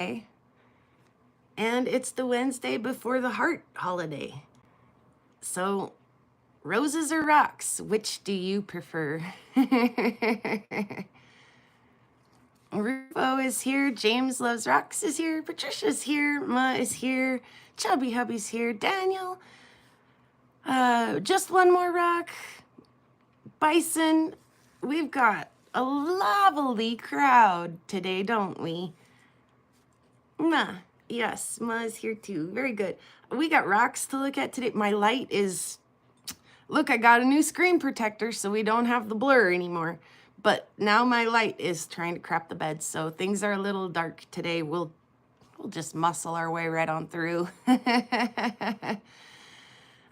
Wednesday, and it's the Wednesday before the heart holiday. So, roses or rocks, which do you prefer? Rufo is here, James Loves Rocks is here, Patricia's here, Ma is here, Chubby Hubby's here, Daniel, just one more rock, Bison. We've got a lovely crowd today, don't we? Ma, yes, Ma is here too. Very good. We got rocks to look at today. My light is, look, I got a new screen protector so we don't have the blur anymore. But now my light is trying to crap the bed, so things are a little dark today. We'll just muscle our way right on through.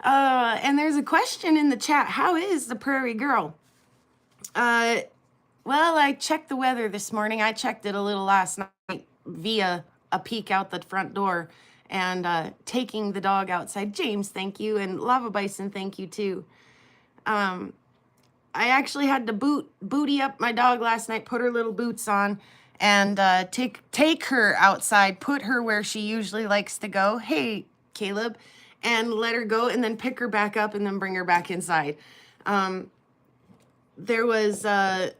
And there's a question in the chat. How is the Prairie Girl? Well, I checked the weather this morning. I checked it a little last night via a peek out the front door and taking the dog outside. James, thank you. And Lava Bison, thank you too. I actually had to booty up my dog last night, put her little boots on, and take her outside, put her where she usually likes to go. Hey, Caleb. And let her go and then pick her back up and then bring her back inside. There was a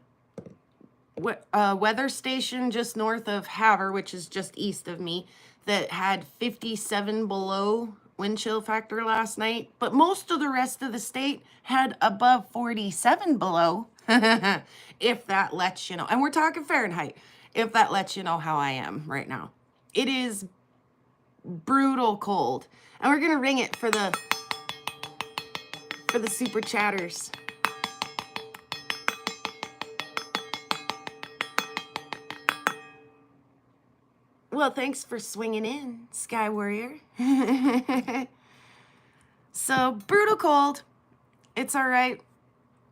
weather station just north of Havre, which is just east of me, that had 57 below wind chill factor last night, but most of the rest of the state had above 47 below, if that lets you know. And we're talking Fahrenheit, if that lets you know how I am right now. It is brutal cold. And we're gonna ring it for the super chatters. Well, thanks for swinging in, Sky Warrior. So, brutal cold. It's all right.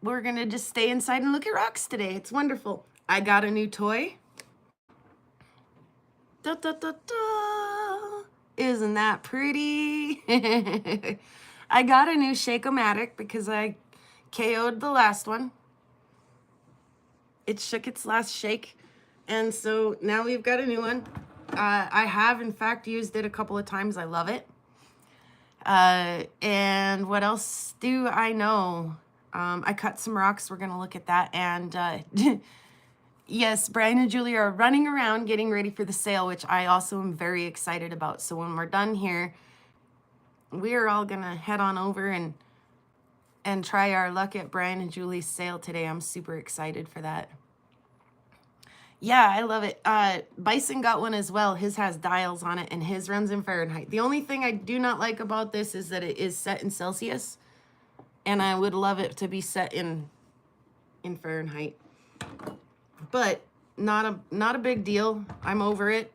We're going to just stay inside and look at rocks today. It's wonderful. I got a new toy. Da, da, da, da. Isn't that pretty? I got a new Shake-O-Matic because I KO'd the last one. It shook its last shake. And so now we've got a new one. I have, in fact, used it a couple of times. I love it. And what else do I know? I cut some rocks. We're going to look at that. And yes, Brian and Julie are running around getting ready for the sale, which I also am very excited about. So when we're done here, we are all going to head on over and try our luck at Brian and Julie's sale today. I'm super excited for that. Yeah, I love it. Bison got one as well. His has dials on it, and his runs in Fahrenheit. The only thing I do not like about this is that it is set in Celsius, and I would love it to be set in Fahrenheit. But not a big deal. I'm over it.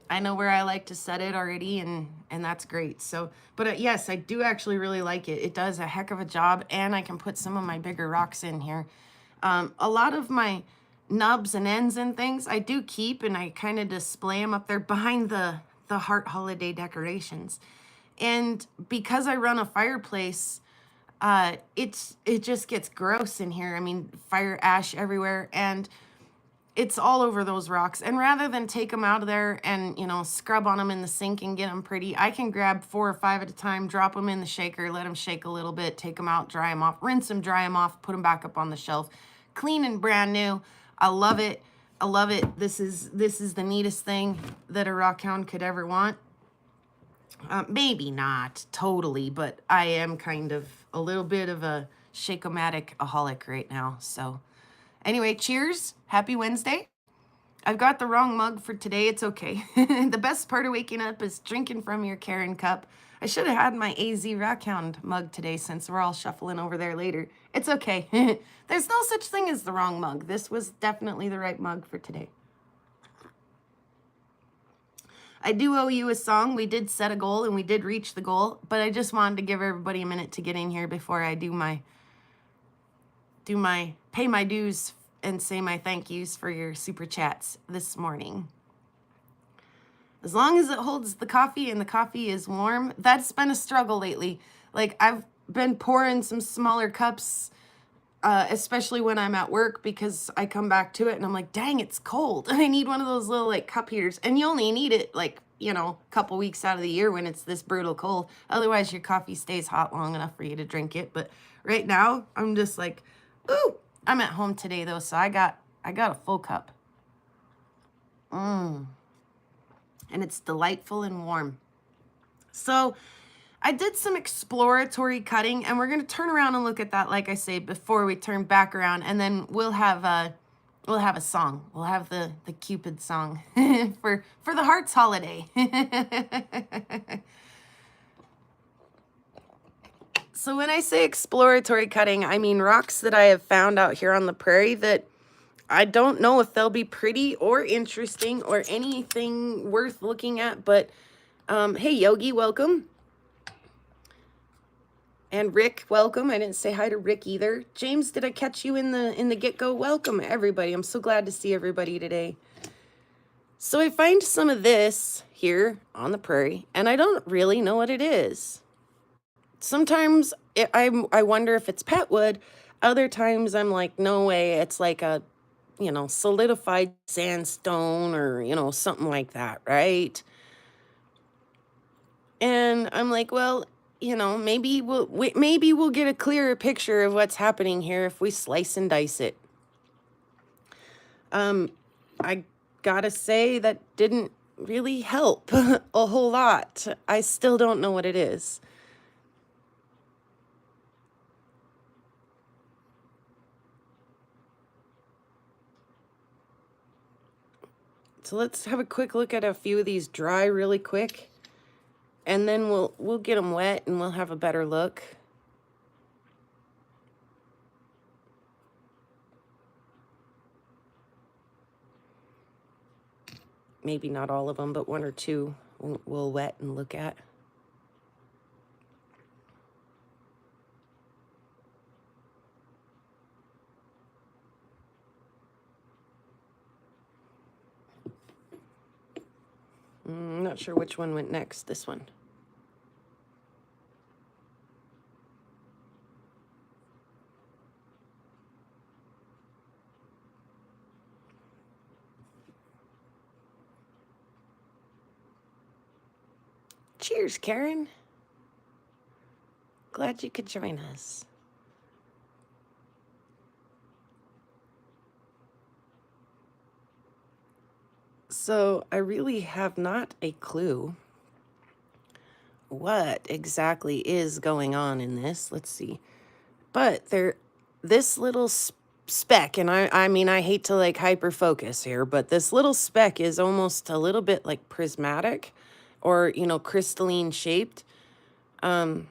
I know where I like to set it already, and that's great. So, but yes, I do actually really like it. It does a heck of a job, and I can put some of my bigger rocks in here. A lot of my nubs and ends and things I do keep, and I kind of display them up there behind the heart holiday decorations. And because I run a fireplace, it just gets gross in here. I mean, fire ash everywhere, and it's all over those rocks. And rather than take them out of there and, you know, scrub on them in the sink and get them pretty, I can grab 4 or 5 at a time, drop them in the shaker, let them shake a little bit, take them out, dry them off, rinse them, dry them off, put them back up on the shelf, clean and brand new. I love it. I love it. This is the neatest thing that a rock hound could ever want. Maybe not totally, but I am kind of a little bit of a Shake-O-Matic-aholic right now. So anyway, cheers. Happy Wednesday. I've got the wrong mug for today. It's okay. The best part of waking up is drinking from your Karen cup. I should have had my AZ Rockhound mug today since we're all shuffling over there later. It's okay. There's no such thing as the wrong mug. This was definitely the right mug for today. I do owe you a song. We did set a goal and we did reach the goal, but I just wanted to give everybody a minute to get in here before I pay my dues and say my thank yous for your super chats this morning. As long as it holds the coffee and the coffee is warm, that's been a struggle lately. Like, I've been pouring some smaller cups especially when I'm at work, because I come back to it and I'm like, dang, it's cold. I need one of those little like cup heaters, and you only need it like, you know, a couple weeks out of the year when it's this brutal cold. Otherwise, your coffee stays hot long enough for you to drink it. But right now, I'm just like, ooh, I'm at home today though, so I got a full cup. And it's delightful and warm. So I did some exploratory cutting, and we're going to turn around and look at that, like I say, before we turn back around, and then we'll have a song. We'll have the Cupid song for the Hearts holiday. So when I say exploratory cutting, I mean rocks that I have found out here on the prairie that I don't know if they'll be pretty or interesting or anything worth looking at, but hey, Yogi, welcome. And Rick, welcome. I didn't say hi to Rick either. James, did I catch you in the get-go? Welcome, everybody. I'm so glad to see everybody today. So I find some of this here on the prairie, and I don't really know what it is. Sometimes I wonder if it's petwood. Other times I'm like, no way, it's like a, you know, solidified sandstone or, you know, something like that, right? And I'm like, well, you know, maybe we'll get a clearer picture of what's happening here if we slice and dice it. I gotta say that didn't really help a whole lot. I still don't know what it is. So let's have a quick look at a few of these dry really quick, and then we'll get them wet and we'll have a better look. Maybe not all of them, but one or two we'll wet and look at. I'm not sure which one went next. This one. Cheers, Karen. Glad you could join us. So I really have not a clue what exactly is going on in this. Let's see. But this little speck, and I mean, I hate to like hyper focus here, but this little speck is almost a little bit like prismatic or, you know, crystalline shaped. And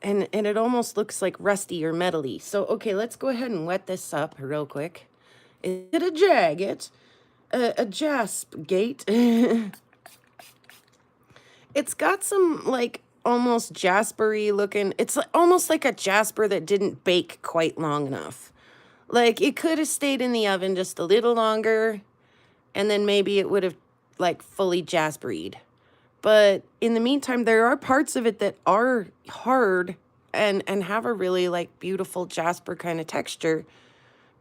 it almost looks like rusty or metally. So, okay, let's go ahead and wet this up real quick. Is it a jagged? A jasp gate? It's got some like almost jaspery looking. It's almost like a jasper that didn't bake quite long enough. Like it could have stayed in the oven just a little longer, and then maybe it would have like fully jasperied. But in the meantime, there are parts of it that are hard and have a really like beautiful jasper kind of texture,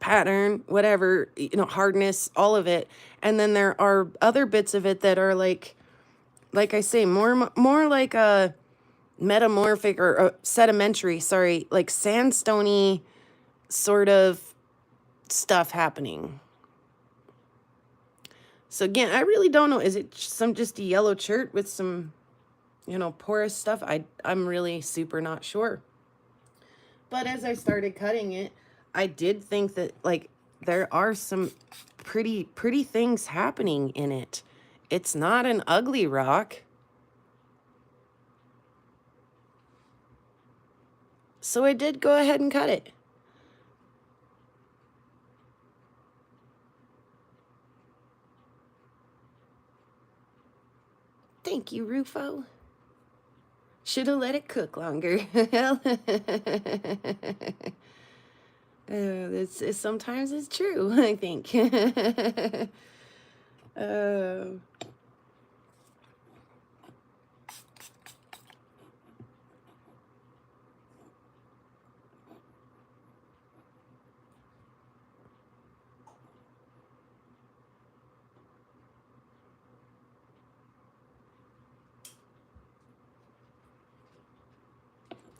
pattern, whatever, you know, hardness, all of it. And then there are other bits of it that are like I say, more like a metamorphic or sedimentary, sorry, like sandstony sort of stuff happening. So again, I really don't know. Is it just a yellow chert with some, you know, porous stuff? I'm really super not sure. But as I started cutting it, I did think that like there are some pretty things happening in it. It's not an ugly rock. So I did go ahead and cut it. Thank you, Rufo. Should have let it cook longer. Sometimes it's true, I think.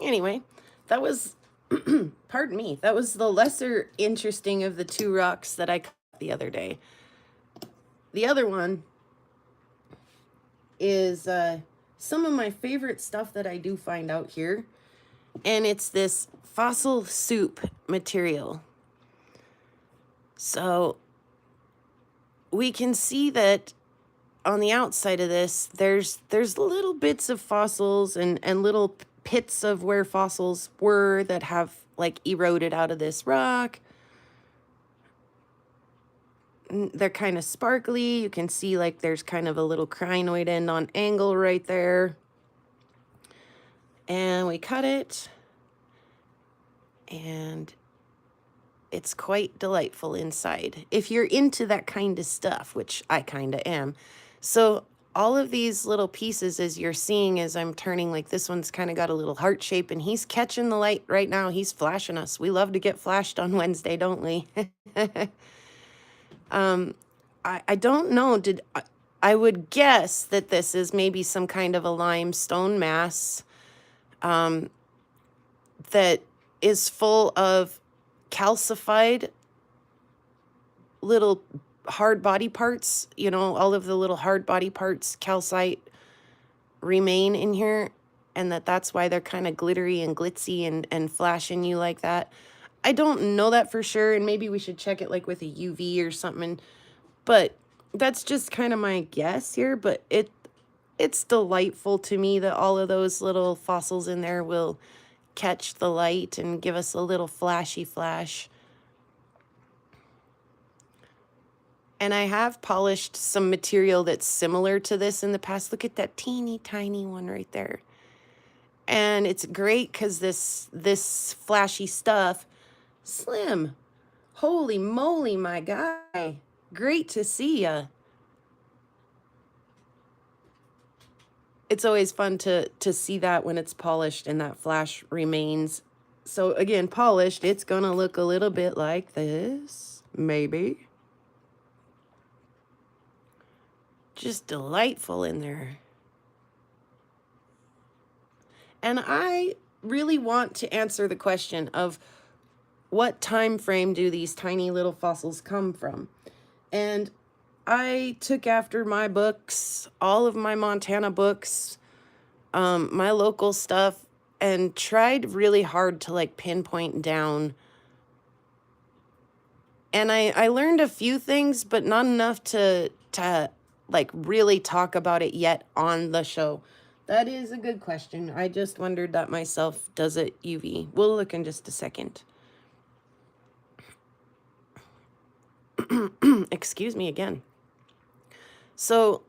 Anyway, that was, pardon me, that was the lesser interesting of the two rocks that I caught the other day. The other one is some of my favorite stuff that I do find out here, and it's this fossil soup material. So we can see that on the outside of this, there's little bits of fossils and little pits of where fossils were that have like eroded out of this rock. They're kind of sparkly. You can see like there's kind of a little crinoid end on angle right there. And we cut it, and it's quite delightful inside if you're into that kind of stuff, which I kind of am. So all of these little pieces, as you're seeing as I'm turning, like this one's kind of got a little heart shape, and he's catching the light right now. He's flashing us. We love to get flashed on Wednesday, don't we? I don't know. I would guess that this is maybe some kind of a limestone mass that is full of calcified little hard body parts. You know, all of the little hard body parts, calcite, remain in here, and that's why they're kind of glittery and glitzy and flashing you like that. I don't know that for sure, and maybe we should check it like with a UV or something, but that's just kind of my guess here. But it's delightful to me that all of those little fossils in there will catch the light and give us a little flashy flash. And I have polished some material that's similar to this in the past. Look at that teeny tiny one right there. And it's great because this flashy stuff, Slim, holy moly, my guy. Great to see ya. It's always fun to see that when it's polished and that flash remains. So again, polished, it's gonna look a little bit like this, maybe. Just delightful in there. And I really want to answer the question of what time frame do these tiny little fossils come from? And I took after my books, all of my Montana books, my local stuff, and tried really hard to like pinpoint down. And I learned a few things, but not enough to like really talk about it yet on the show. That is a good question. I just wondered that myself. Does it UV? We'll look in just a second. Excuse me again. So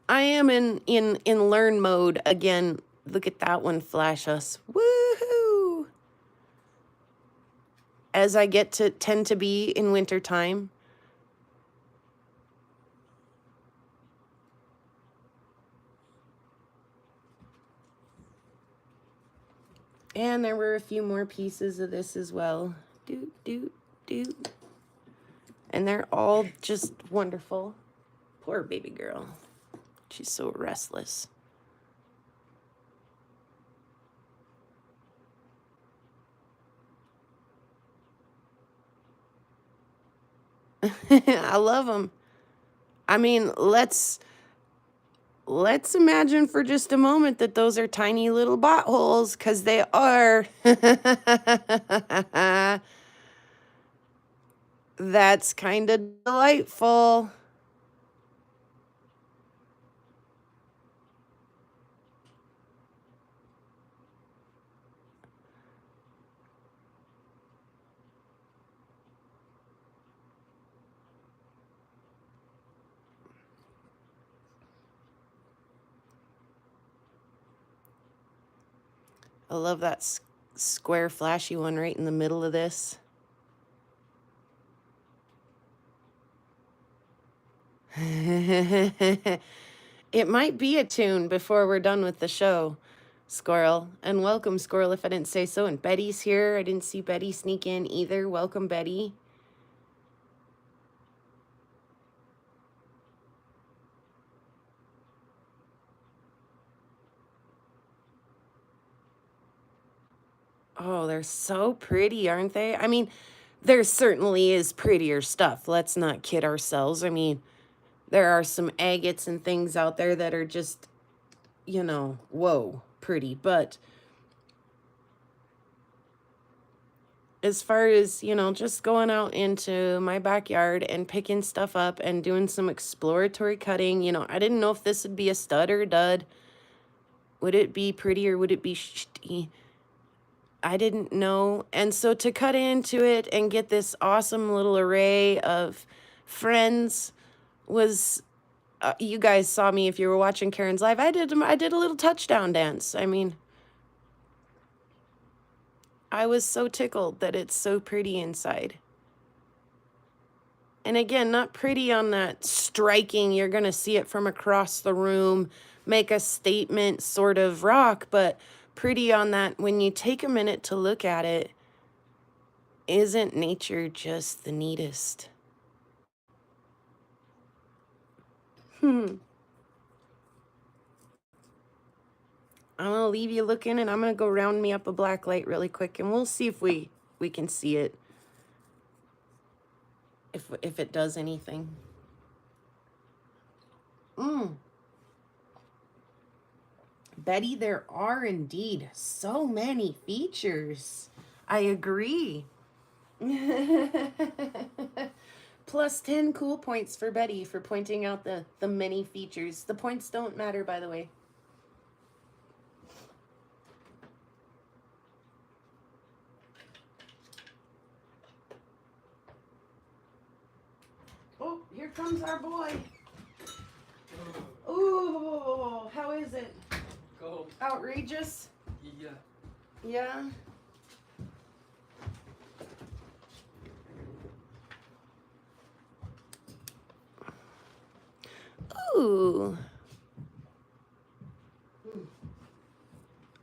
I am in learn mode again. Look at that one flash us. Woohoo! As I tend to be in winter time. And there were a few more pieces of this as well. Doot, doot, doot. And they're all just wonderful. Poor baby girl. She's so restless. I love them. I mean, let's imagine for just a moment that those are tiny little bot holes, because they are. That's kind of delightful. I love that square flashy one right in the middle of this. It might be a tune before we're done with the show, Squirrel. And welcome, Squirrel, if I didn't say so. And Betty's here. I didn't see Betty sneak in either. Welcome, Betty. Oh, they're so pretty, aren't they? I mean, there certainly is prettier stuff. Let's not kid ourselves. I mean, there are some agates and things out there that are just, you know, whoa, pretty. But as far as, you know, just going out into my backyard and picking stuff up and doing some exploratory cutting, you know, I didn't know if this would be a stud or a dud. Would it be pretty or would it be shitty? I didn't know. And so to cut into it and get this awesome little array of friends was, you guys saw me if you were watching Karen's live. I did a little touchdown dance. I mean, I was so tickled that it's so pretty inside. And again, not pretty on that striking, you're going to see it from across the room, make a statement sort of rock, but pretty on that when you take a minute to look at it, isn't nature just the neatest? I'm gonna leave you looking, and I'm gonna go round me up a black light really quick, and we'll see if we can see it, if it does anything. Betty, there are indeed so many features. I agree. Plus 10 cool points for Betty for pointing out the many features. The points don't matter, by the way. Oh, here comes our boy. Ooh, how is it? Go. Outrageous? Yeah. Yeah. Ooh.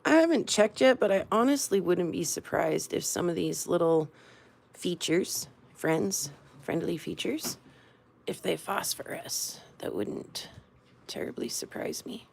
I haven't checked yet, but I honestly wouldn't be surprised if some of these little features, friendly features, if they phosphorus. That wouldn't terribly surprise me.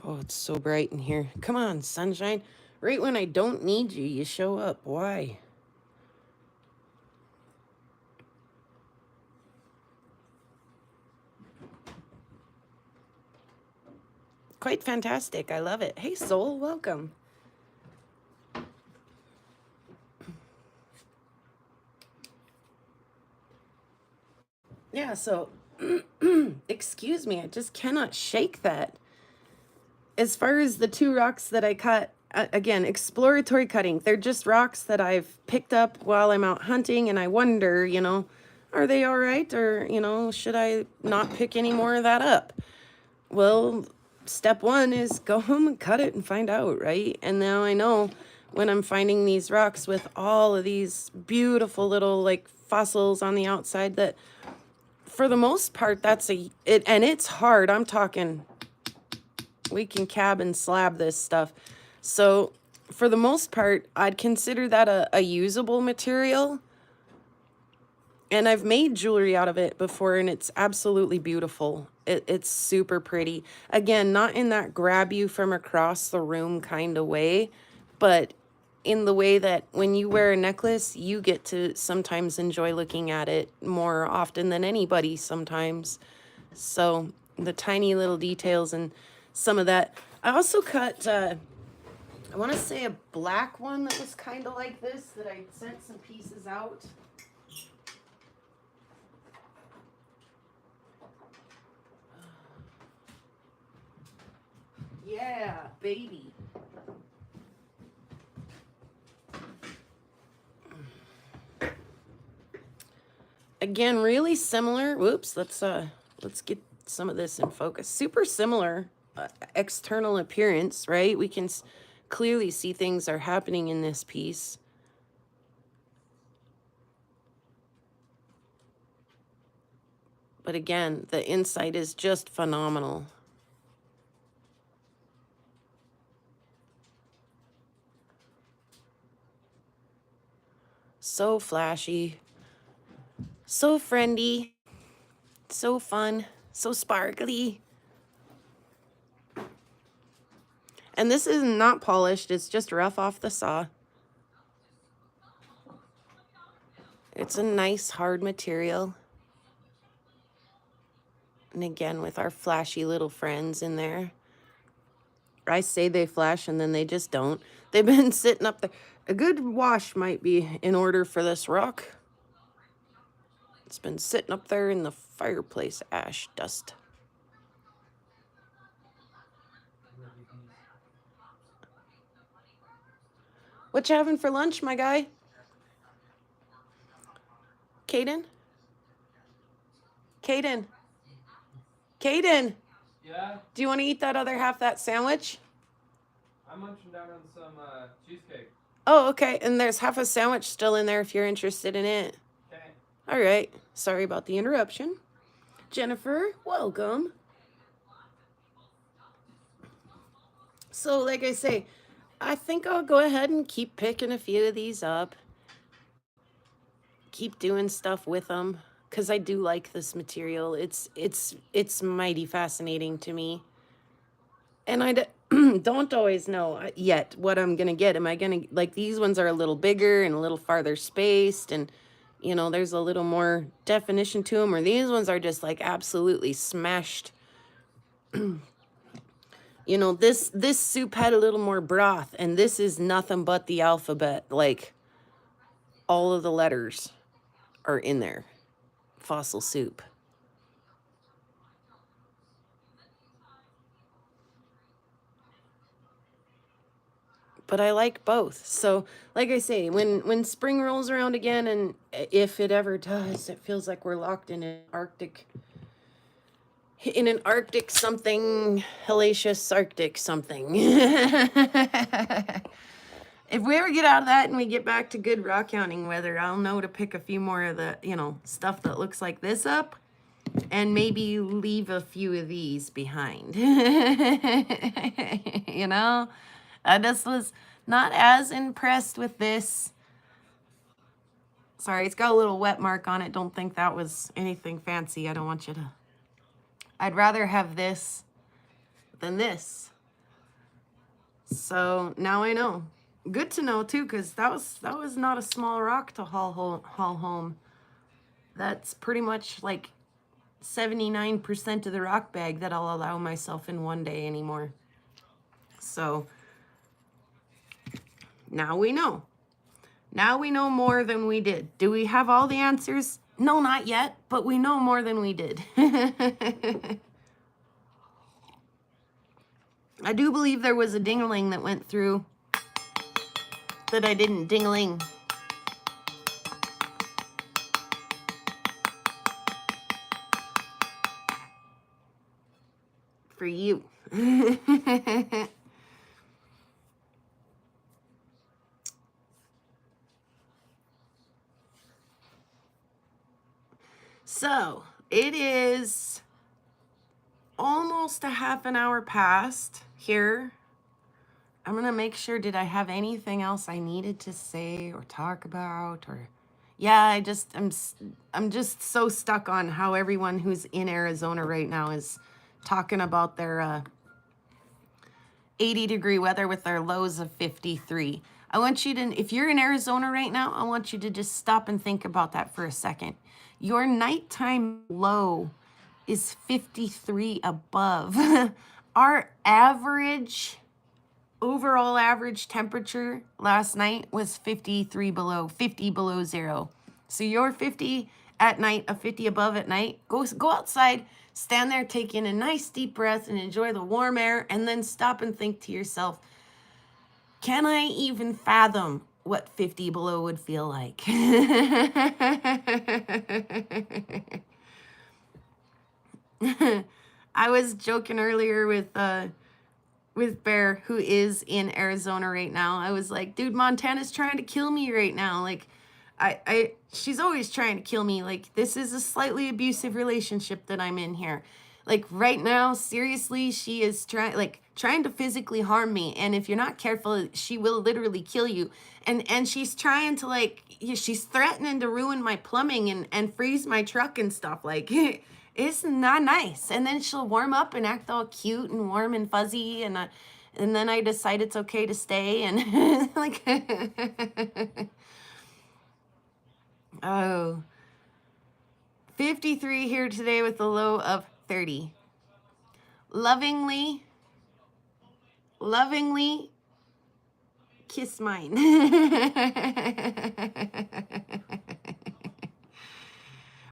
Oh, it's so bright in here. Come on, sunshine. Right when I don't need you, you show up. Why? Quite fantastic. I love it. Hey, Soul, welcome. Yeah, so, excuse me, I just cannot shake that. As far as the two rocks that I cut, again, exploratory cutting, they're just rocks that I've picked up while I'm out hunting, and I wonder, you know, are they all right? Or, you know, should I not pick any more of that up? Well, step one is go home and cut it and find out, right? And now I know when I'm finding these rocks with all of these beautiful little like fossils on the outside that for the most part, and it's hard. I'm talking, we can cab and slab this stuff. So for the most part, I'd consider that a usable material. And I've made jewelry out of it before, and it's absolutely beautiful. It's super pretty. Again, not in that grab you from across the room kind of way, but in the way that when you wear a necklace, you get to sometimes enjoy looking at it more often than anybody sometimes. So the tiny little details and some of that. I also cut, I want to say a black one that was kind of like this that I sent some pieces out. Yeah, baby. Again, really similar. Whoops, let's get some of this in focus. Super similar external appearance, right? We can clearly see things are happening in this piece. But again, the insight is just phenomenal. So flashy, so friendly, so fun, so sparkly. And this is not polished, it's just rough off the saw. It's a nice hard material. And again, with our flashy little friends in there. I say they flash and then they just don't. They've been sitting up there. A good wash might be in order for this rock. It's been sitting up there in the fireplace ash dust. What you having for lunch, my guy? Caden? Caden? Caden? Yeah? Do you want to eat that other half of that sandwich? I'm munching down on some cheesecake. Oh, okay. And there's half a sandwich still in there if you're interested in it. Okay. All right. Sorry about the interruption. Jennifer, welcome. So, like I say, I think I'll go ahead and keep picking a few of these up. Keep doing stuff with them because I do like this material. It's mighty fascinating to me. And I don't always know yet what I'm going to get. Am I going to, like, these ones are a little bigger and a little farther spaced and, you know, there's a little more definition to them, or these ones are just like absolutely smashed. You know, this soup had a little more broth, and this is nothing but the alphabet. Like, all of the letters are in there. Fossil soup. But I like both. So, like I say, when spring rolls around again, and if it ever does, it feels like we're locked in an Arctic something, hellacious Arctic something. If we ever get out of that and we get back to good rock hounding weather, I'll know to pick a few more of the, you know, stuff that looks like this up and maybe leave a few of these behind. You know, I just was not as impressed with this. Sorry, it's got a little wet mark on it. Don't think that was anything fancy. I don't want you to. I'd rather have this than this. So now I know. Good to know too, because that was not a small rock to haul home. That's pretty much like 79% of the rock bag that I'll allow myself in one day anymore. So now we know. Now we know more than we did. Do we have all the answers? No, not yet, but we know more than we did. I do believe there was a ding-a-ling that went through that I didn't ding-a-ling. For you. So, it is almost a half an hour past here. I'm going to make sure, did I have anything else I needed to say or talk about? Or yeah, I'm just so stuck on how everyone who's in Arizona right now is talking about their 80-degree weather with their lows of 53. I want you to, if you're in Arizona right now, I want you to just stop and think about that for a second. Your nighttime low is 53 above. Our overall average temperature last night was 53 below, 50 below zero. So you're 50 at night, a 50 above at night. Go outside, stand there, take in a nice deep breath and enjoy the warm air, and then stop and think to yourself, can I even fathom what 50 below would feel like? I was joking earlier with Bear, who is in Arizona right now. I was like, dude, Montana's trying to kill me right now. Like, she's always trying to kill me. Like, this is a slightly abusive relationship that I'm in here. Like right now, seriously, she is trying to physically harm me. And if you're not careful, she will literally kill you. And she's trying to she's threatening to ruin my plumbing and freeze my truck and stuff. Like it's not nice. And then she'll warm up and act all cute and warm and fuzzy, and then I decide it's okay to stay and like oh, 53 here today with a low of 30. Lovingly, lovingly kiss mine.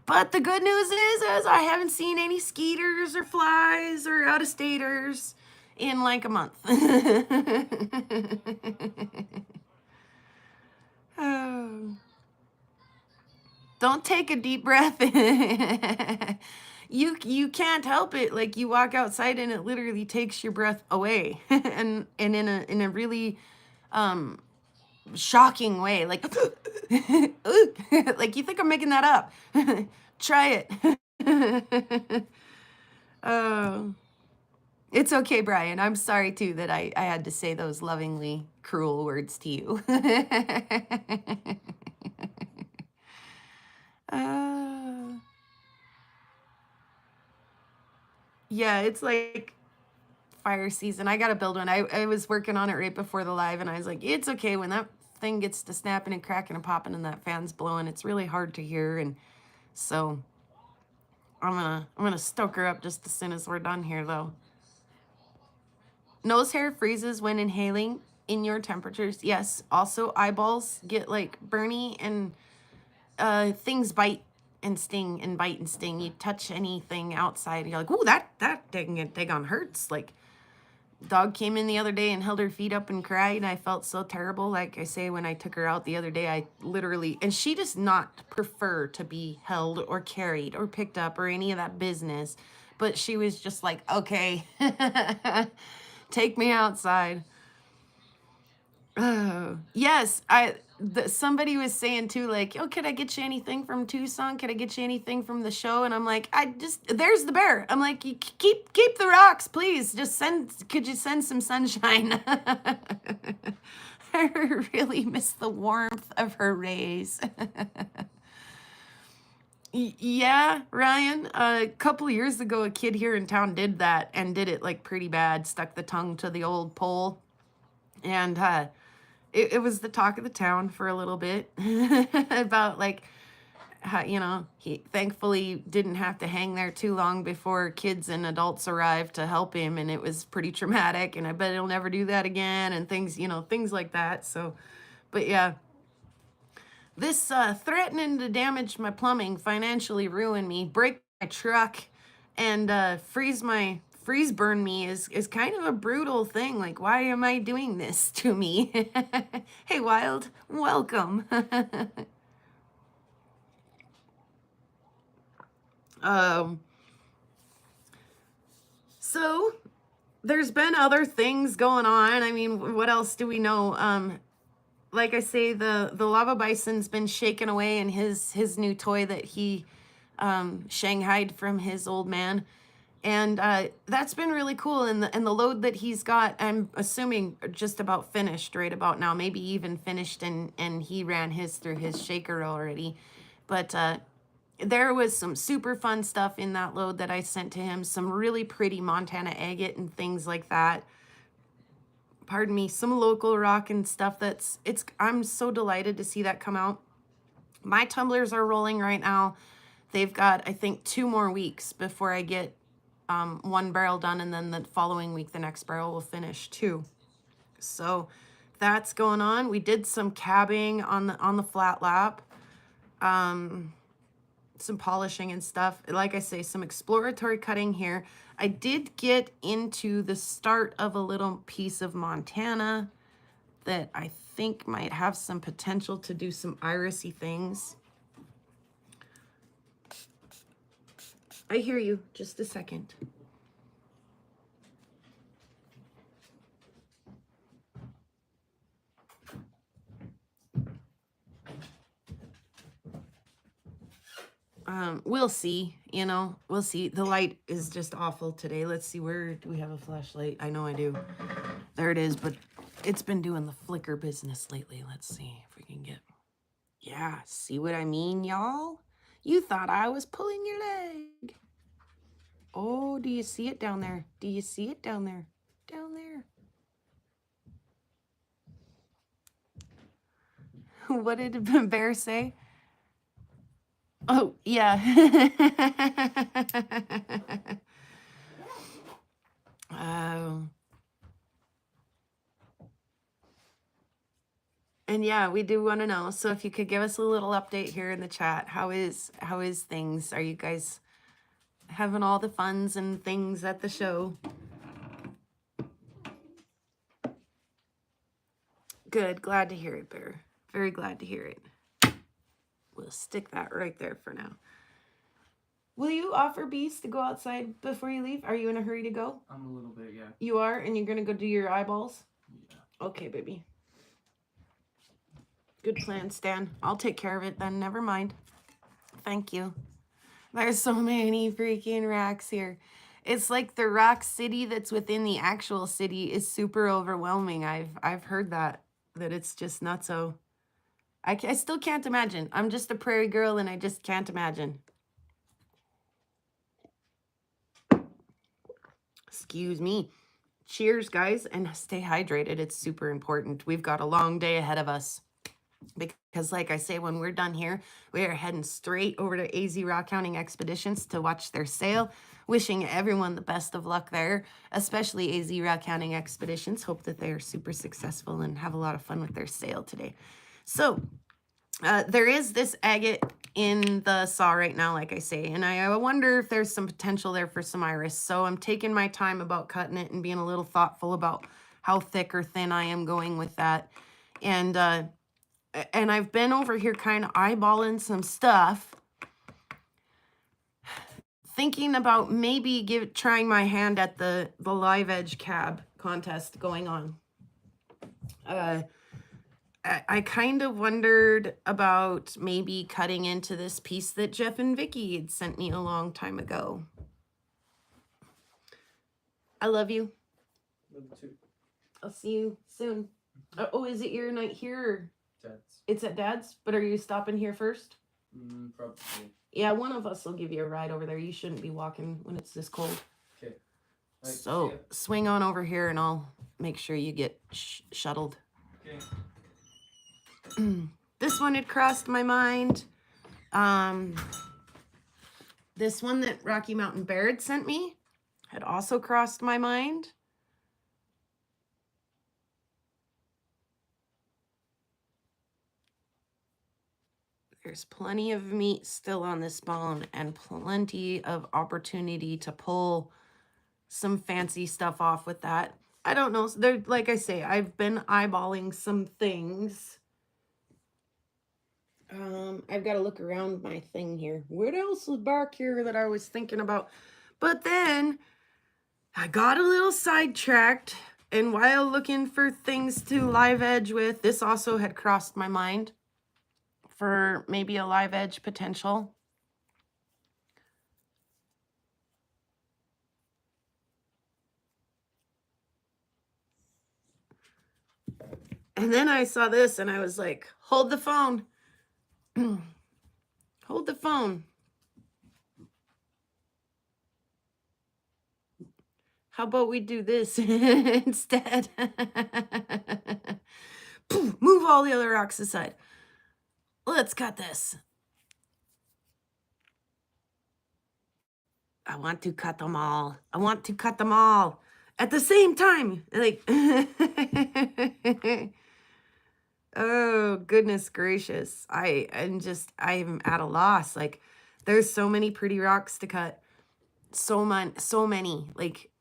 But the good news is I haven't seen any skeeters or flies or out-of-staters in like a month. Oh. Don't take a deep breath. You can't help it. Like you walk outside and it literally takes your breath away. and in a really shocking way. Like like you think I'm making that up. Try it. Oh. It's okay, Brian. I'm sorry too that I had to say those lovingly cruel words to you. uh, yeah, it's like fire season. I gotta build one. I was working on it right before the live, and I was like, it's okay when that thing gets to snapping and cracking and popping and that fan's blowing. It's really hard to hear, and so I'm gonna stoke her up just as soon as we're done here, though. Nose hair freezes when inhaling in your temperatures. Yes. Also, eyeballs get like burny and things bite and sting and bite and sting. You touch anything outside, you're like, ooh, that daggone hurts. Like, dog came in the other day and held her feet up and cried, and I felt so terrible. Like I say, when I took her out the other day, I literally, and she does not prefer to be held or carried or picked up or any of that business, but she was just like, okay, take me outside. Oh, yes, somebody was saying too, like, oh, could I get you anything from Tucson? Could I get you anything from the show? And I'm like, there's the bear. I'm like, you keep the rocks, please. Could you send some sunshine? I really miss the warmth of her rays. Yeah, Ryan, a couple of years ago, a kid here in town did that and did it like pretty bad, stuck the tongue to the old pole. And it was the talk of the town for a little bit about like how, he thankfully didn't have to hang there too long before kids and adults arrived to help him, and it was pretty traumatic, and I bet he'll never do that again, and things like that. So, but yeah, this threatening to damage my plumbing, financially ruin me, break my truck, and freeze burn me is kind of a brutal thing. Like, why am I doing this to me? Hey, Wild, welcome. um, so there's been other things going on. I mean, what else do we know? Like I say, the lava bison's been shaken away, and his new toy that he shanghaied from his old man, and that's been really cool. And the load that he's got, I'm assuming just about finished right about now, maybe even finished, and he ran his through his shaker already. But there was some super fun stuff in that load that I sent to him, some really pretty Montana agate and things like that. Pardon me, some local rock and stuff. I'm so delighted to see that come out. My tumblers are rolling right now. They've got, I think, 2 more weeks before I get one barrel done, and then the following week the next barrel will finish too. So that's going on. We did some cabbing on the flat lap, some polishing and stuff. Like I say, some exploratory cutting here. I did get into the start of a little piece of Montana that I think might have some potential to do some irisy things. I hear you. Just a second. We'll see, you know, we'll see. The light is just awful today. Let's see, where do we have a flashlight? I know I do. There it is, but it's been doing the flicker business lately. Let's see if we can get, yeah, see what I mean, y'all? You thought I was pulling your leg. Oh, do you see it down there? Do you see it down there? Down there. What did Bear say? Oh, yeah. Oh. And yeah, we do want to know. So if you could give us a little update here in the chat, how is things? Are you guys having all the funs and things at the show? Good. Glad to hear it, Bear. Very glad to hear it. We'll stick that right there for now. Will you offer Beast to go outside before you leave? Are you in a hurry to go? I'm a little bit, yeah. You are? And you're going to go do your eyeballs? Yeah. Okay, baby. Good plan, Stan. I'll take care of it then. Never mind. Thank you. There's so many freaking rocks here. It's like the rock city that's within the actual city is super overwhelming. I've heard that it's just not so. I still can't imagine. I'm just a prairie girl and I just can't imagine. Excuse me. Cheers, guys, and stay hydrated. It's super important. We've got a long day ahead of us. Because like I say, when we're done here, we are heading straight over to AZ Rock Counting Expeditions to watch their sale. Wishing everyone the best of luck there, especially AZ Rock Counting Expeditions. Hope that they are super successful and have a lot of fun with their sale today. So there is this agate in the saw right now, like I say, and I wonder if there's some potential there for some iris. So I'm taking my time about cutting it and being a little thoughtful about how thick or thin I am going with that. And I've been over here kind of eyeballing some stuff, thinking about maybe trying my hand at the live edge cab contest going on. I kind of wondered about maybe cutting into this piece that Jeff and Vicky had sent me a long time ago. I love you. Love you too. I'll see you soon. Oh, is it your night here? Or? Dad's. It's at Dad's, but are you stopping here first? Probably. Yeah, one of us will give you a ride over there. You shouldn't be walking when it's this cold. Okay. Right, so swing on over here and I'll make sure you get shuttled. Okay. This one had crossed my mind. This one that Rocky Mountain Bear had sent me had also crossed my mind. There's plenty of meat still on this bone and plenty of opportunity to pull some fancy stuff off with that. I don't know. There, like I say, I've been eyeballing some things. I've got to look around my thing here. What else was back here that I was thinking about? But then I got a little sidetracked, and while looking for things to live edge with, this also had crossed my mind for maybe a live edge potential. And then I saw this and I was like, hold the phone. Hold the phone. How about we do this instead? Move all the other rocks aside. Let's cut this. I want to cut them all. I want to cut them all at the same time. Like, oh, goodness gracious. I'm at a loss. Like, there's so many pretty rocks to cut. So many. Like,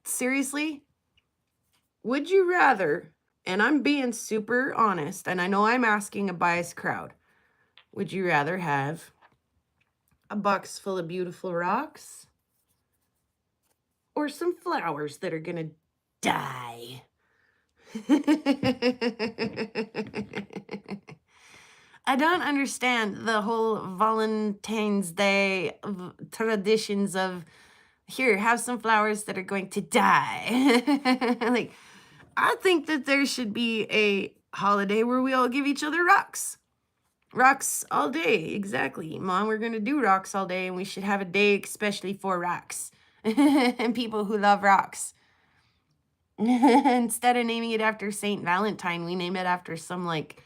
seriously? Would you rather, and I'm being super honest, and I know I'm asking a biased crowd, would you rather have a box full of beautiful rocks or some flowers that are gonna die? I don't understand the whole Valentine's Day traditions of here, have some flowers that are going to die. Like, I think that there should be a holiday where we all give each other rocks. Rocks all day, exactly. Mom, we're going to do rocks all day, and we should have a day especially for rocks and people who love rocks. Instead of naming it after Saint Valentine, we name it after some like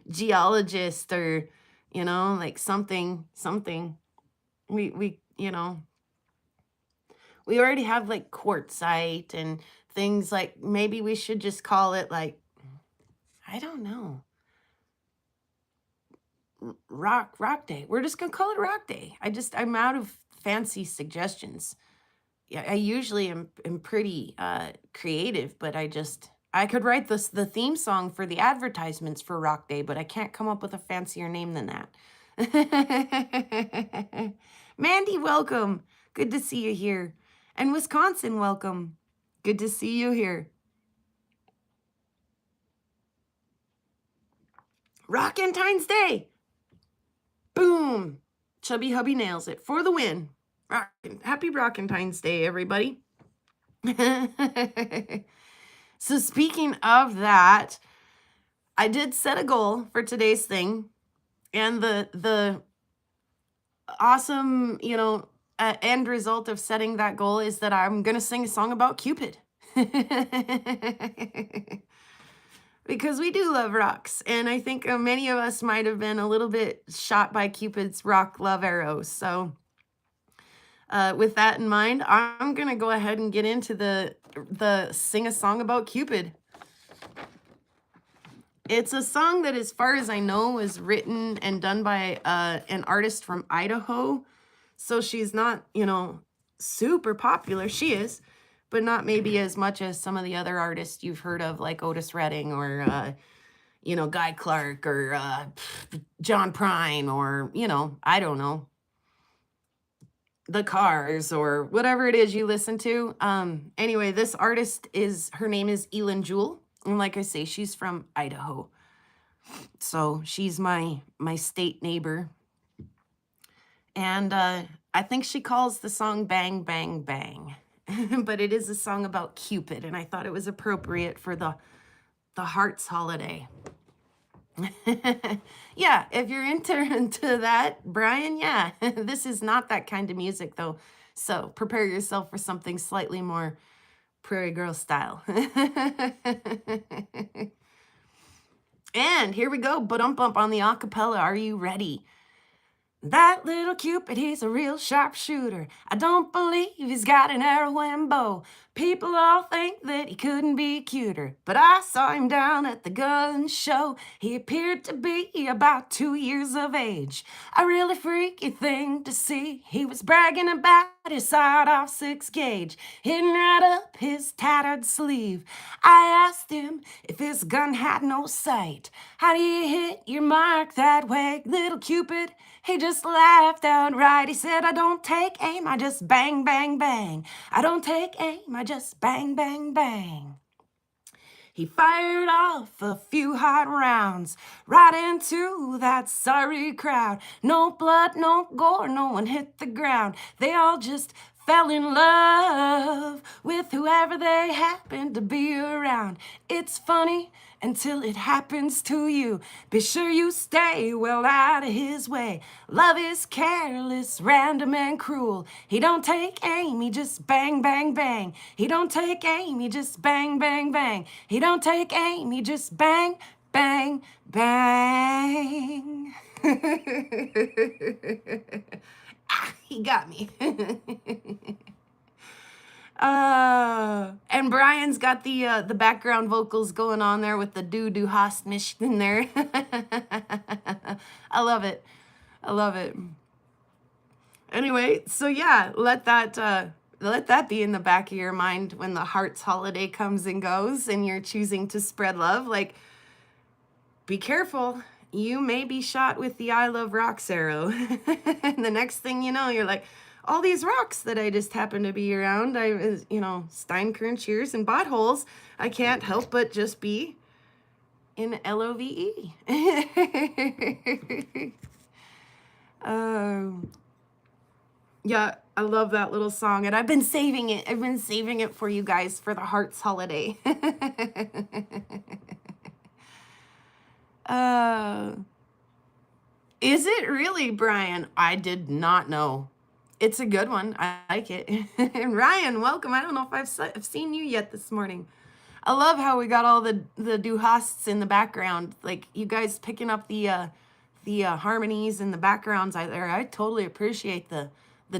geologist or, like something. We we already have like quartzite and things like maybe we should just call it like, I don't know, rock day. We're just gonna call it rock day. I'm out of fancy suggestions. Yeah, I usually am pretty creative, but I could write the theme song for the advertisements for Rock Day, but I can't come up with a fancier name than that. Mandy, welcome. Good to see you here. And Wisconsin, welcome. Good to see you here. Rockentine's Day. Boom. Chubby Hubby nails it for the win. Happy Rockentine's Day, everybody. So speaking of that, I did set a goal for today's thing, and the awesome, end result of setting that goal is that I'm gonna sing a song about Cupid. Because we do love rocks, and I think many of us might have been a little bit shot by Cupid's rock love arrows. So with that in mind, I'm gonna go ahead and get into the sing a song about Cupid. It's a song that, as far as I know, was written and done by an artist from Idaho. So she's not, super popular. She is, but not maybe as much as some of the other artists you've heard of, like Otis Redding or, Guy Clark or John Prine or, I don't know, the Cars or whatever it is you listen to. Anyway, this artist her name is Elin Jewell. And like I say, she's from Idaho. So she's my state neighbor. And I think she calls the song Bang, Bang, Bang. But it is a song about Cupid. And I thought it was appropriate for the Hearts holiday. Yeah, if you're into that, Brian, yeah. This is not that kind of music, though. So prepare yourself for something slightly more Prairie Girl style. And here we go, ba-dum-bump on the acapella. Are you ready? That little Cupid, he's a real sharpshooter. I don't believe he's got an arrow and bow. People all think that he couldn't be cuter, but I saw him down at the gun show. He appeared to be about 2 years of age. A really freaky thing to see. He was bragging about his sawed-off 6-gauge, hitting right up his tattered sleeve. I asked him if his gun had no sight. How do you hit your mark that way, little Cupid? He just laughed outright. He said, I don't take aim, I just bang, bang, bang. I don't take aim, I just bang, bang, bang. He fired off a few hot rounds right into that sorry crowd. No blood, no gore, no one hit the ground. They all just fell in love with whoever they happened to be around. It's funny until it happens to you. Be sure you stay well out of his way. Love is careless, random, and cruel. He don't take aim, he just bang, bang, bang. He don't take aim, he just bang, bang, bang. He don't take aim, he just bang, bang, bang. He got me. And Brian's got the background vocals going on there with the do hast mich in there. I love it. I love it. Anyway, so yeah, let that be in the back of your mind when the Hearts holiday comes and goes and you're choosing to spread love. Like, be careful. You may be shot with the I Love Rocks arrow. And the next thing you know, you're like, all these rocks that I just happen to be around, I was, Steinkern, shears, and bottholes, I can't help but just be in LOVE. Yeah, I love that little song, and I've been saving it. I've been saving it for you guys for the Hearts holiday. uh, is it really, Brian? I did not know. It's a good one. I like it. And Ryan, welcome. I don't know if I've seen you yet this morning. I love how we got all the duhasts in the background. Like you guys picking up the harmonies and the backgrounds out there. I totally appreciate the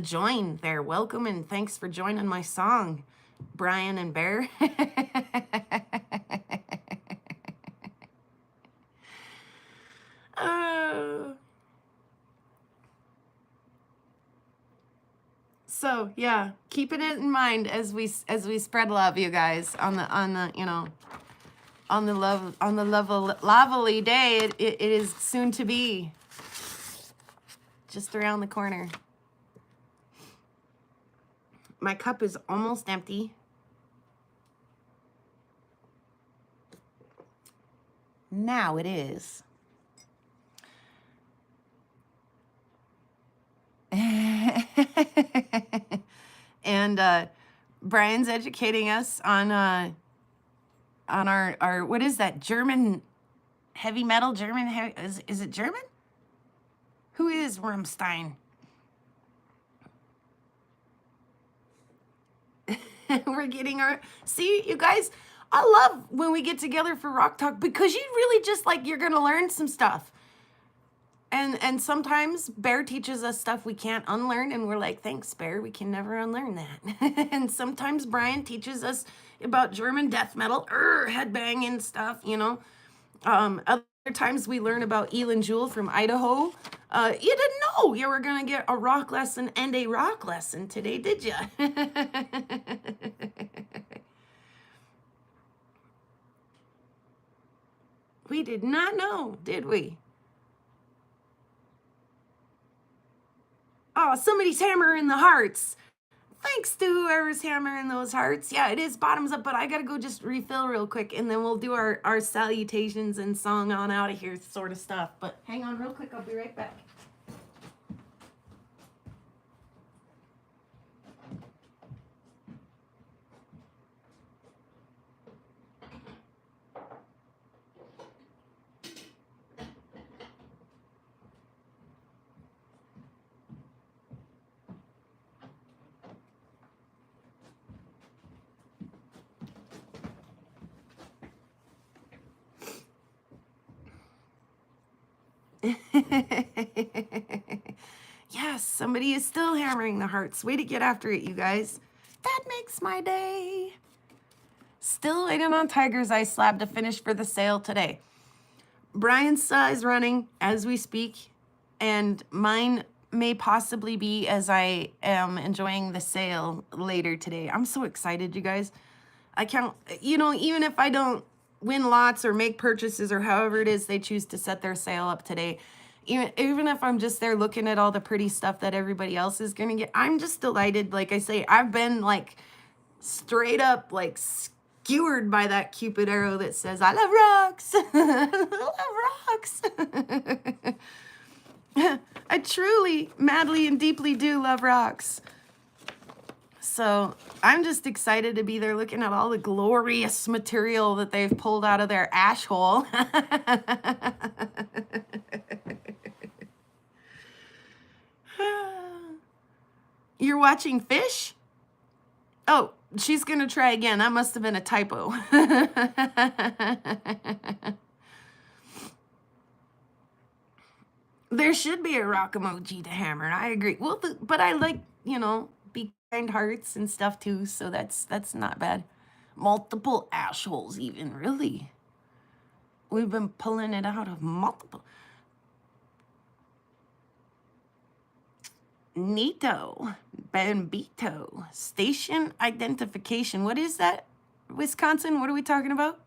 join there. Welcome and thanks for joining my song, Brian and Bear. So yeah, keeping it in mind as we spread love, you guys, on the you know, on the lovely day it is soon to be, just around the corner. My cup is almost empty. Now it is. And Brian's educating us on our what is that, German heavy metal? Is it German? Who is Rammstein? We're getting our, see, you guys, I love when we get together for Rock Talk, because you really just like, you're gonna learn some stuff. And sometimes Bear teaches us stuff we can't unlearn, and we're like, thanks, Bear, we can never unlearn that. And sometimes Brian teaches us about German death metal, headbanging stuff, you know. Other times we learn about Elin Jewel from Idaho. You didn't know you were gonna get a rock lesson and a rock lesson today, did you? We did not know, did we? Oh, somebody's hammering the hearts. Thanks to whoever's hammering those hearts. Yeah, it is bottoms up, but I gotta go just refill real quick, and then we'll do our salutations and song on out of here sort of stuff. But hang on real quick, I'll be right back. Yes, somebody is still hammering the hearts. Way to get after it, you guys. That makes my day. Still waiting on Tiger's Eye slab to finish for the sale today. Brian's is running as we speak, and mine may possibly be as I am enjoying the sale later today. I'm so excited, you guys. I can't, you know, even if I don't win lots or make purchases or however it is they choose to set their sale up today, even if I'm just there looking at all the pretty stuff that everybody else is gonna get, I'm just delighted. Like I say, I've been like straight up like skewered by that Cupid arrow that says, I love rocks. I love rocks. I truly, madly, and deeply do love rocks. So I'm just excited to be there looking at all the glorious material that they've pulled out of their ash hole. You're watching fish? Oh, she's going to try again. That must have been a typo. There should be a rock emoji to hammer. I agree. Well, but I like, you know, be kind hearts and stuff too, so that's not bad. Multiple ash holes even, really. We've been pulling it out of multiple. Neato, Bambito, station identification. What is that? Wisconsin, what are we talking about?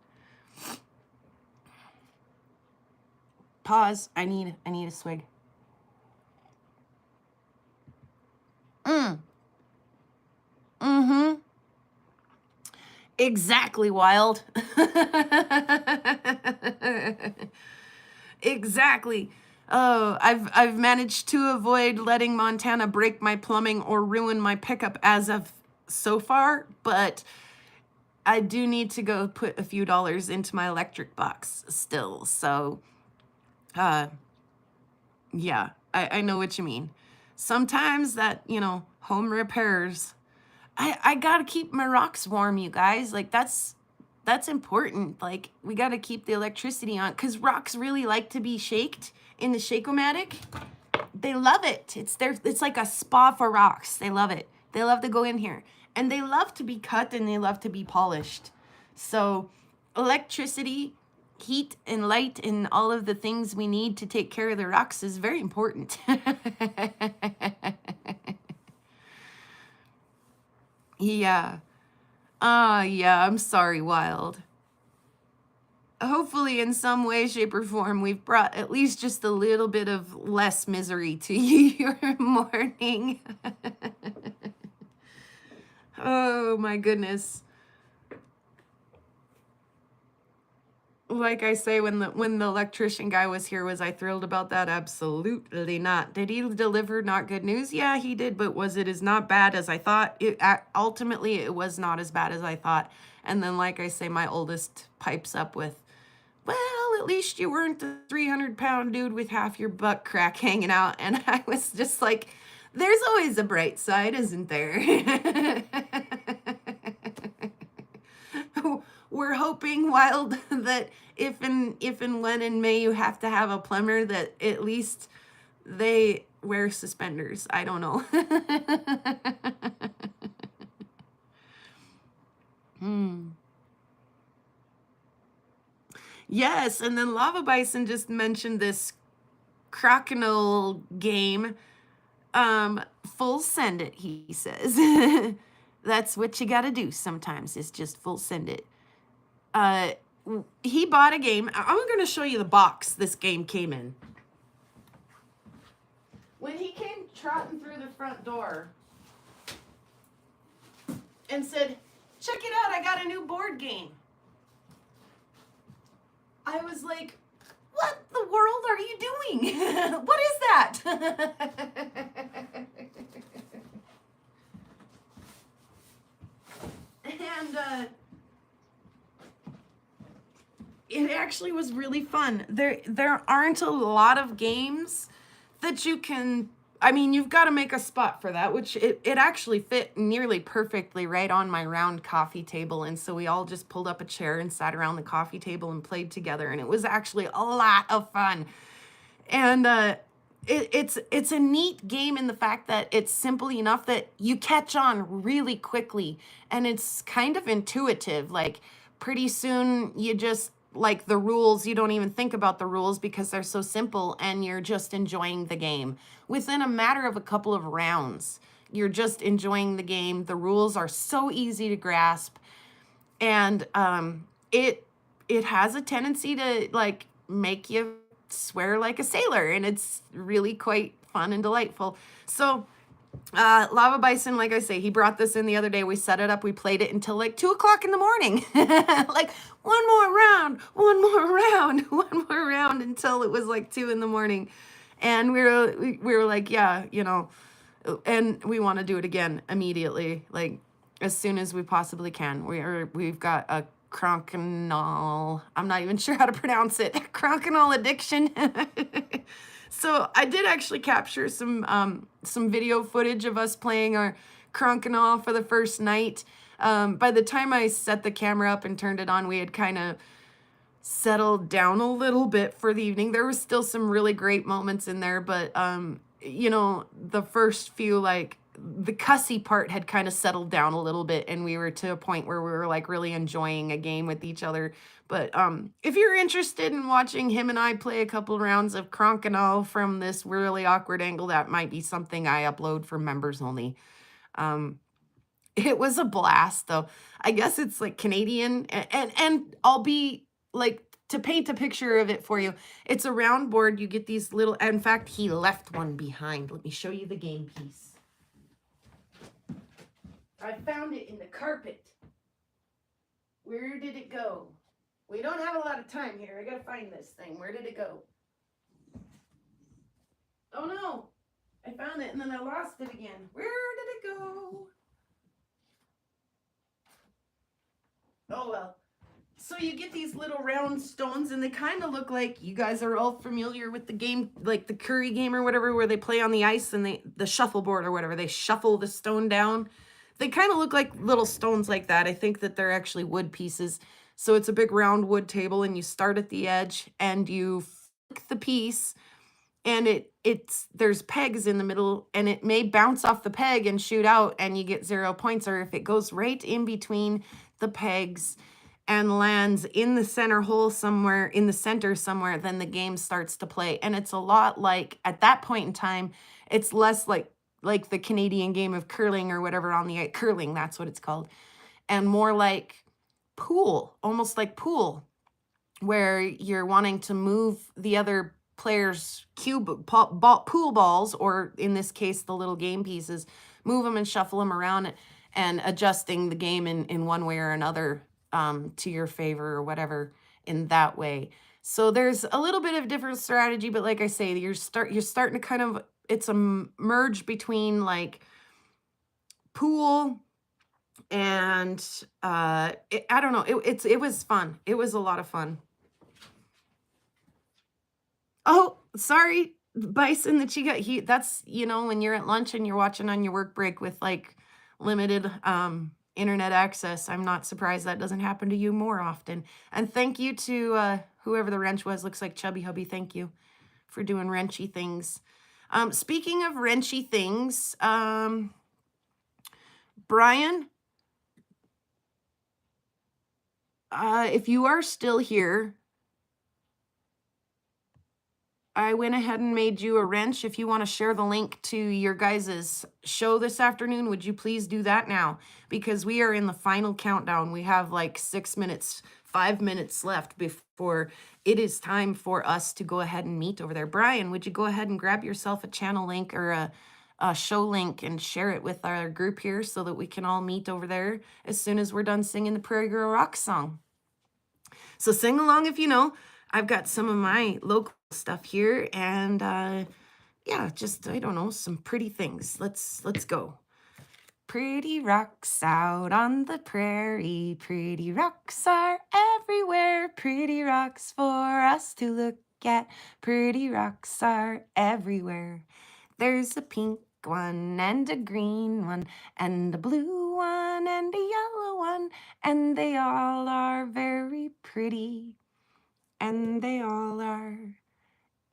Pause. I need a swig. Mm-hmm. Exactly, Wild. Exactly. Oh, I've managed to avoid letting Montana break my plumbing or ruin my pickup as of so far, but I do need to go put a few dollars into my electric box still. So, uh, yeah, I know what you mean. Sometimes that, home repairs. I gotta keep my rocks warm, you guys. Like that's important. Like we gotta keep the electricity on because rocks really like to be shaked in the Shake-O-Matic. They love it. It's like a spa for rocks. They love it. They love to go in here. And they love to be cut and they love to be polished. So electricity, heat and light and all of the things we need to take care of the rocks is very important. Yeah. Yeah, I'm sorry, Wild. Hopefully, in some way, shape, or form, we've brought at least just a little bit of less misery to your morning. Oh my goodness. Like I say, when the electrician guy was here, was I thrilled about that? Absolutely not. Did he deliver not good news? Yeah, he did, but was it as not bad as I thought? Ultimately, it was not as bad as I thought. And then, like I say, my oldest pipes up with, well, at least you weren't the 300-pound dude with half your butt crack hanging out. And I was just like, there's always a bright side, isn't there? We're hoping, Wild, that if and when in May you have to have a plumber, that at least they wear suspenders. I don't know. Yes, and then Lava Bison just mentioned this Crokinole game. Full send it, he says. That's what you gotta do sometimes, is just full send it. He bought a game. I'm gonna show you the box this game came in. When he came trotting through the front door and said, check it out, I got a new board game. I was like, what the world are you doing? What is that? And it actually was really fun. There aren't a lot of games that you can, I mean, you've got to make a spot for that, which it actually fit nearly perfectly right on my round coffee table. And so we all just pulled up a chair and sat around the coffee table and played together. And it was actually a lot of fun. And it's a neat game in the fact that it's simple enough that you catch on really quickly. And it's kind of intuitive. Like pretty soon you just, like the rules, you don't even think about the rules because they're so simple and you're just enjoying the game. Within a matter of a couple of rounds, you're just enjoying the game. The rules are so easy to grasp. And it has a tendency to like make you swear like a sailor, and it's really quite fun and delightful. So Lava Bison, like I say, he brought this in the other day. We set it up. We played it until like 2 o'clock in the morning. Like one more round, one more round, one more round until it was like 2 in the morning. And we were like, yeah, and we want to do it again immediately, like as soon as we possibly can. We've got a Crokinole. I'm not even sure how to pronounce it. Crokinole addiction. So I did actually capture some video footage of us playing our Crokinole for the first night. By the time I set the camera up and turned it on, we had kind of settled down a little bit for the evening. There was still some really great moments in there, but the first few, like the cussy part had kind of settled down a little bit, and we were to a point where we were like really enjoying a game with each other. But if you're interested in watching him and I play a couple rounds of Crokinole from this really awkward angle, that might be something I upload for members only. It was a blast, though. I guess it's like Canadian, and I'll be like, to paint a picture of it for you, it's a round board. You get these little, in fact, he left one behind. Let me show you the game piece. I found it in the carpet. Where did it go? We don't have a lot of time here. I gotta find this thing. Where did it go? Oh no! I found it and then I lost it again. Where did it go? Oh well. So you get these little round stones and they kind of look like, you guys are all familiar with the game, like the curry game or whatever, where they play on the ice and the shuffleboard or whatever, they shuffle the stone down. They kind of look like little stones like that. I think that they're actually wood pieces. So it's a big round wood table and you start at the edge and you flick the piece and there's pegs in the middle and it may bounce off the peg and shoot out and you get 0 points, or if it goes right in between the pegs and lands in the center hole somewhere, in the center somewhere, then the game starts to play. And it's a lot like, at that point in time, it's less like the Canadian game of curling or whatever on the curling, that's what it's called, and more like pool, almost like pool, where you're wanting to move the other players' pool balls, or in this case, the little game pieces, move them and shuffle them around and adjusting the game in one way or another to your favor or whatever in that way. So there's a little bit of different strategy, but like I say, you're starting to kind of, it's a merge between like pool and I don't know. It was fun. It was a lot of fun. Oh, sorry, Bison, that you got, that's, when you're at lunch and you're watching on your work break with like limited internet access. I'm not surprised that doesn't happen to you more often. And thank you to whoever the wrench was, looks like Chubby Hubby. Thank you for doing wrenchy things. Speaking of wrenchy things, Brian, if you are still here, I went ahead and made you a wrench. If you want to share the link to your guys' show this afternoon, would you please do that now? Because we are in the final countdown. We have like 6 minutes, 5 minutes left before it is time for us to go ahead and meet over there. Brian, would you go ahead and grab yourself a channel link or a show link and share it with our group here so that we can all meet over there as soon as we're done singing the Prairie Girl Rocks song? So sing along if you know. I've got some of my local stuff here and yeah, just, I don't know, some pretty things. Let's go. Pretty rocks out on the prairie, pretty rocks are everywhere, pretty rocks for us to look at, pretty rocks are everywhere. There's a pink one and a green one and a blue one and a yellow one, and they all are very pretty, and they all are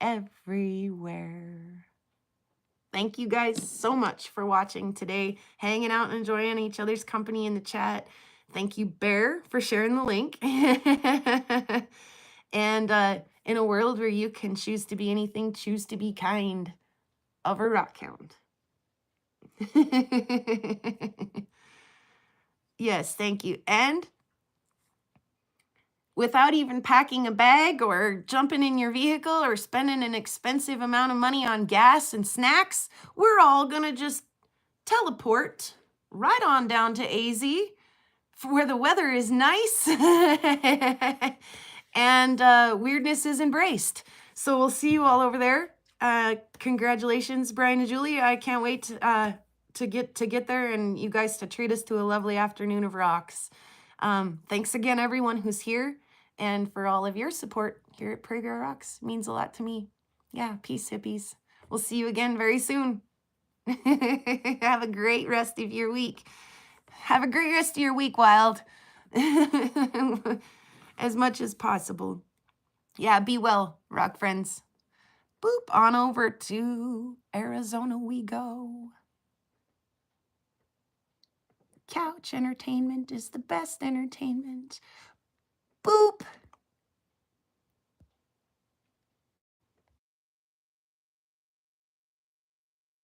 everywhere. Thank you guys so much for watching today, hanging out and enjoying each other's company in the chat. Thank you, Bear, for sharing the link. And in a world where you can choose to be anything, choose to be kind of a rock hound. Yes, thank you. And without even packing a bag or jumping in your vehicle or spending an expensive amount of money on gas and snacks, we're all gonna just teleport right on down to AZ where the weather is nice and weirdness is embraced. So we'll see you all over there. Congratulations, Brian and Julie. I can't wait to get there and you guys to treat us to a lovely afternoon of rocks. Thanks again, everyone who's here, and for all of your support here at PrairieGirlRocks. Means a lot to me. Yeah, peace, hippies. We'll see you again very soon. Have a great rest of your week. Have a great rest of your week, Wild. As much as possible. Yeah, be well, rock friends. Boop, on over to Arizona we go. Couch entertainment is the best entertainment. Boop.